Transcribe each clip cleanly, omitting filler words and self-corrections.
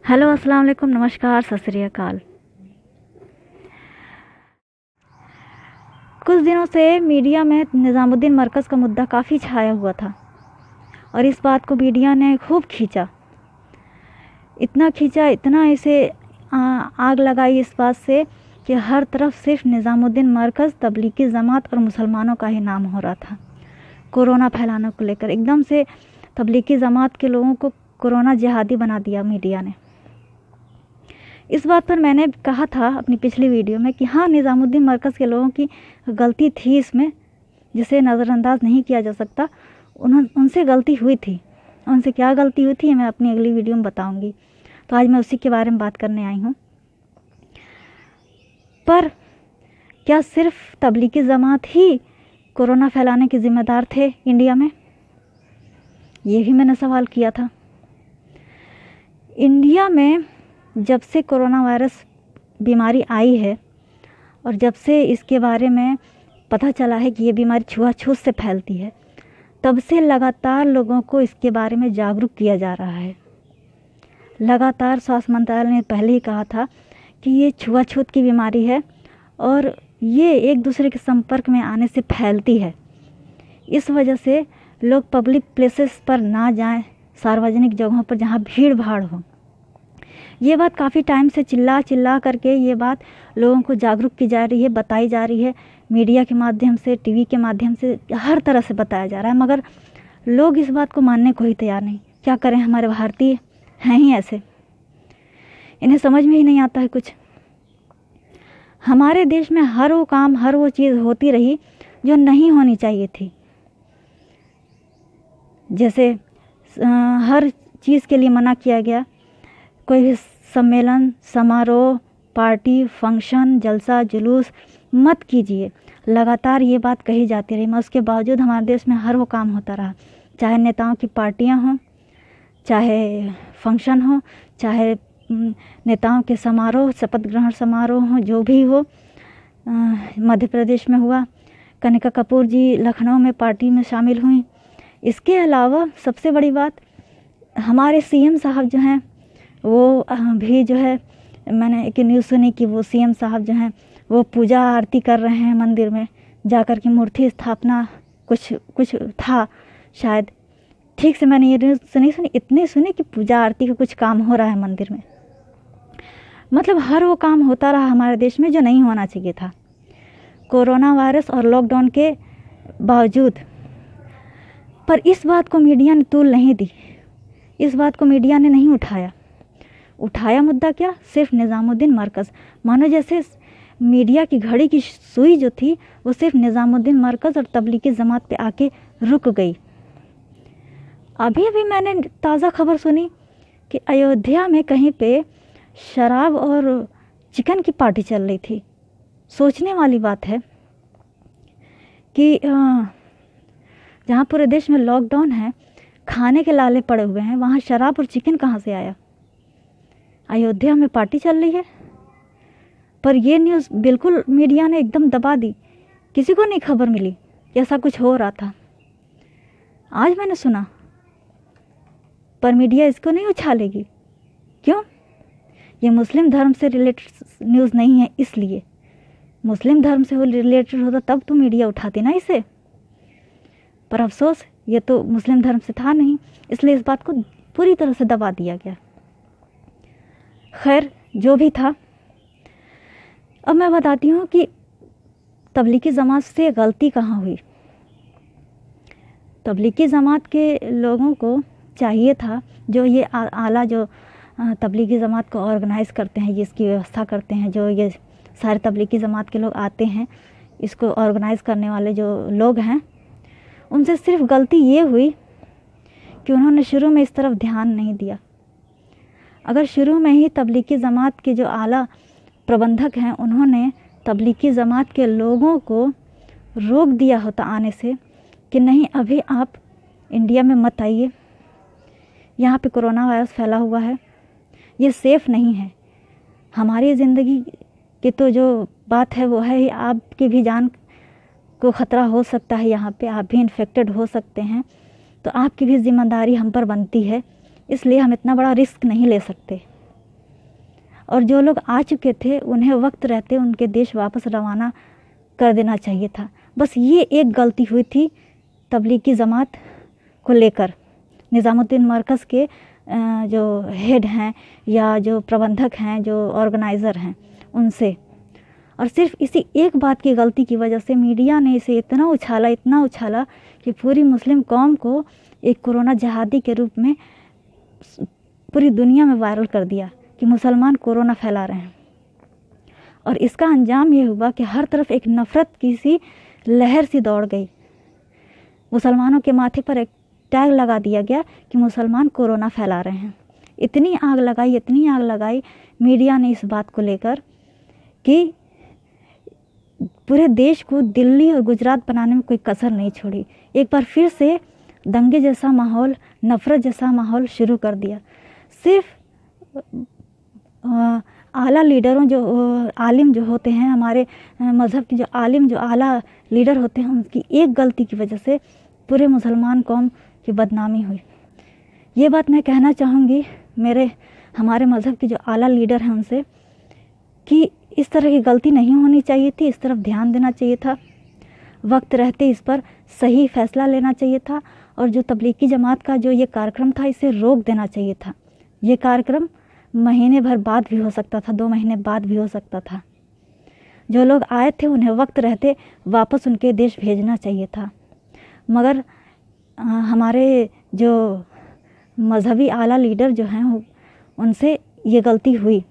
Hello, अस्सलाम वालेकुम, नमस्कार, सत श्री अकाल। कुछ दिनों से मीडिया में निज़ामुद्दीन मरकज़ का मुद्दा काफ़ी छाया हुआ था और इस बात को मीडिया ने खूब खींचा, इतना इसे आग लगाई इस बात से कि हर तरफ सिर्फ निज़ामुद्दीन मरकज़, तबलीगी जमात और मुसलमानों का ही नाम हो रहा था। कोरोना फैलाने को लेकर एकदम से तबलीगी जमात के लोगों को कोरोना जिहादी बना दिया मीडिया ने। इस बात पर मैंने कहा था अपनी पिछली वीडियो में कि हाँ, निज़ामुद्दीन मरकज़ के लोगों की गलती थी इसमें, जिसे नज़रअंदाज नहीं किया जा सकता। उनसे गलती हुई थी। उनसे क्या गलती हुई थी मैं अपनी अगली वीडियो में बताऊंगी। तो आज मैं उसी के बारे में बात करने आई हूँ। पर क्या सिर्फ तबलीगी जमात ही कोरोना फैलाने के ज़िम्मेदार थे इंडिया में? ये भी मैंने सवाल किया था। इंडिया में जब से कोरोना वायरस बीमारी आई है और जब से इसके बारे में पता चला है कि ये बीमारी छुआछूत से फैलती है, तब से लगातार लोगों को इसके बारे में जागरूक किया जा रहा है। लगातार स्वास्थ्य मंत्रालय ने पहले ही कहा था कि ये छुआछूत की बीमारी है और ये एक दूसरे के संपर्क में आने से फैलती है। इस वजह से लोग पब्लिक प्लेसेस पर ना जाएं, सार्वजनिक जगहों पर जहाँ भीड़ भाड़ हो। ये बात काफ़ी टाइम से चिल्ला करके ये बात लोगों को जागरूक की जा रही है, बताई जा रही है, मीडिया के माध्यम से, टीवी के माध्यम से, हर तरह से बताया जा रहा है, मगर लोग इस बात को मानने को ही तैयार नहीं। क्या करें, हमारे भारतीय हैं ही ऐसे, इन्हें समझ में ही नहीं आता है कुछ। हमारे देश में हर वो काम, हर वो चीज़ होती रही जो नहीं होनी चाहिए थी। जैसे हर चीज़ के लिए मना किया गया। कोई भी सम्मेलन, समारोह, पार्टी, फंक्शन, जलसा, जुलूस मत कीजिए। लगातार ये बात कही जाती रही, मगर उसके बावजूद हमारे देश में हर वो काम होता रहा। चाहे नेताओं की पार्टियां हों, चाहे फंक्शन हो, चाहे नेताओं के समारोह, शपथ ग्रहण समारोह हो, जो भी हो। मध्य प्रदेश में हुआ, कनिका कपूर जी लखनऊ में पार्टी में शामिल हुई। इसके अलावा सबसे बड़ी बात, हमारे सीएम साहब जो हैं वो भी जो है, मैंने एक न्यूज़ सुनी कि वो सीएम साहब जो हैं वो पूजा आरती कर रहे हैं मंदिर में जाकर के, मूर्ति स्थापना कुछ था शायद, ठीक से मैंने ये न्यूज़ नहीं सुनी, इतनी सुनी कि पूजा आरती का कुछ काम हो रहा है मंदिर में। मतलब हर वो काम होता रहा हमारे देश में जो नहीं होना चाहिए था, कोरोना वायरस और लॉकडाउन के बावजूद। पर इस बात को मीडिया ने तूल नहीं दी, इस बात को मीडिया ने नहीं उठाया मुद्दा क्या, सिर्फ निज़ामुद्दीन मरकज़। मानो जैसे मीडिया की घड़ी की सुई जो थी वो सिर्फ निज़ामुद्दीन मरकज़ और तबलीगी जमात पे आके रुक गई। अभी मैंने ताज़ा खबर सुनी कि अयोध्या में कहीं पे शराब और चिकन की पार्टी चल रही थी। सोचने वाली बात है कि जहाँ पूरे देश में लॉकडाउन है, खाने के लाले पड़े हुए हैं, वहाँ शराब और चिकन कहाँ से आया? अयोध्या में पार्टी चल रही है। पर ये न्यूज़ बिल्कुल मीडिया ने एकदम दबा दी, किसी को नहीं खबर मिली कि ऐसा कुछ हो रहा था। आज मैंने सुना, पर मीडिया इसको नहीं उछालेगी। क्यों? ये मुस्लिम धर्म से रिलेटेड न्यूज़ नहीं है, इसलिए। मुस्लिम धर्म से रिलेटेड होता तब तो मीडिया उठाती ना इसे, पर अफसोस ये तो मुस्लिम धर्म से था नहीं, इसलिए इस बात को पूरी तरह से दबा दिया गया। खैर, जो भी था, अब मैं बताती हूँ कि तबलीगी जमात से गलती कहाँ हुई। तबलीगी जमात के लोगों को चाहिए था, जो ये आला जो तबलीगी जमात को ऑर्गेनाइज़ करते हैं, जिसकी व्यवस्था करते हैं, जो ये सारे तबलीगी जमात के लोग आते हैं, इसको ऑर्गेनाइज़ करने वाले जो लोग हैं, उनसे सिर्फ गलती ये हुई कि उन्होंने शुरू में इस तरफ ध्यान नहीं दिया। अगर शुरू में ही तबलीगी जमात के जो आला प्रबंधक हैं, उन्होंने तबलीगी जमात के लोगों को रोक दिया होता आने से कि नहीं, अभी आप इंडिया में मत आइए, यहाँ पे कोरोना वायरस फैला हुआ है, ये सेफ़ नहीं है, हमारी ज़िंदगी की तो जो बात है वो है ही, आपकी भी जान को ख़तरा हो सकता है, यहाँ पे आप भी इन्फेक्टेड हो सकते हैं, तो आपकी भी ज़िम्मेदारी हम पर बनती है, इसलिए हम इतना बड़ा रिस्क नहीं ले सकते। और जो लोग आ चुके थे उन्हें वक्त रहते उनके देश वापस रवाना कर देना चाहिए था। बस ये एक गलती हुई थी तबलीगी जमात को लेकर। निज़ामुद्दीन मरकज़ के जो हेड हैं या जो प्रबंधक हैं, जो ऑर्गेनाइज़र हैं, उनसे, और सिर्फ इसी एक बात की गलती की वजह से मीडिया ने इसे इतना उछाला कि पूरी मुस्लिम कौम को एक कोरोना जहादी के रूप में पूरी दुनिया में वायरल कर दिया कि मुसलमान कोरोना फैला रहे हैं। और इसका अंजाम ये हुआ कि हर तरफ एक नफ़रत की सी लहर सी दौड़ गई। मुसलमानों के माथे पर एक टैग लगा दिया गया कि मुसलमान कोरोना फैला रहे हैं। इतनी आग लगाई मीडिया ने इस बात को लेकर कि पूरे देश को दिल्ली और गुजरात बनाने में कोई कसर नहीं छोड़ी। एक बार फिर से दंगे जैसा माहौल, नफ़रत जैसा माहौल शुरू कर दिया। सिर्फ आला लीडरों, जो आलिम जो होते हैं, हमारे मज़हब के जो आलिम, जो आला लीडर होते हैं, उनकी एक गलती की वजह से पूरे मुसलमान कौम की बदनामी हुई। ये बात मैं कहना चाहूँगी हमारे मज़हब के जो आला लीडर हैं उनसे कि इस तरह की गलती नहीं होनी चाहिए थी, इस तरफ ध्यान देना चाहिए था, वक्त रहते इस पर सही फ़ैसला लेना चाहिए था, और जो तबलीगी जमात का जो ये कार्यक्रम था इसे रोक देना चाहिए था। ये कार्यक्रम महीने भर बाद भी हो सकता था, 2 महीने बाद भी हो सकता था। जो लोग आए थे उन्हें वक्त रहते वापस उनके देश भेजना चाहिए था। मगर हमारे जो मजहबी आला लीडर जो हैं उनसे ये गलती हुई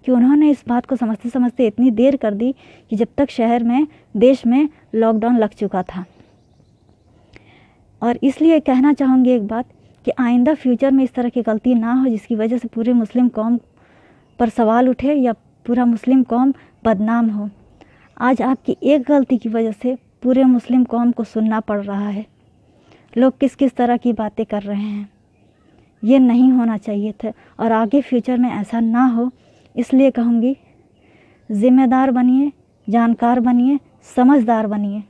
कि उन्होंने इस बात को समझते समझते इतनी देर कर दी कि जब तक शहर में, देश में लॉकडाउन लग चुका था। और इसलिए कहना चाहूँगी एक बात कि आइंदा फ्यूचर में इस तरह की गलती ना हो जिसकी वजह से पूरे मुस्लिम कौम पर सवाल उठे या पूरा मुस्लिम कौम बदनाम हो। आज आपकी एक गलती की वजह से पूरे मुस्लिम कौम को सुनना पड़ रहा है। लोग किस किस तरह की बातें कर रहे हैं, ये नहीं होना चाहिए था और आगे फ्यूचर में ऐसा ना हो। इसलिए कहूँगी, ज़िम्मेदार बनिए, जानकार बनिए, समझदार बनिए।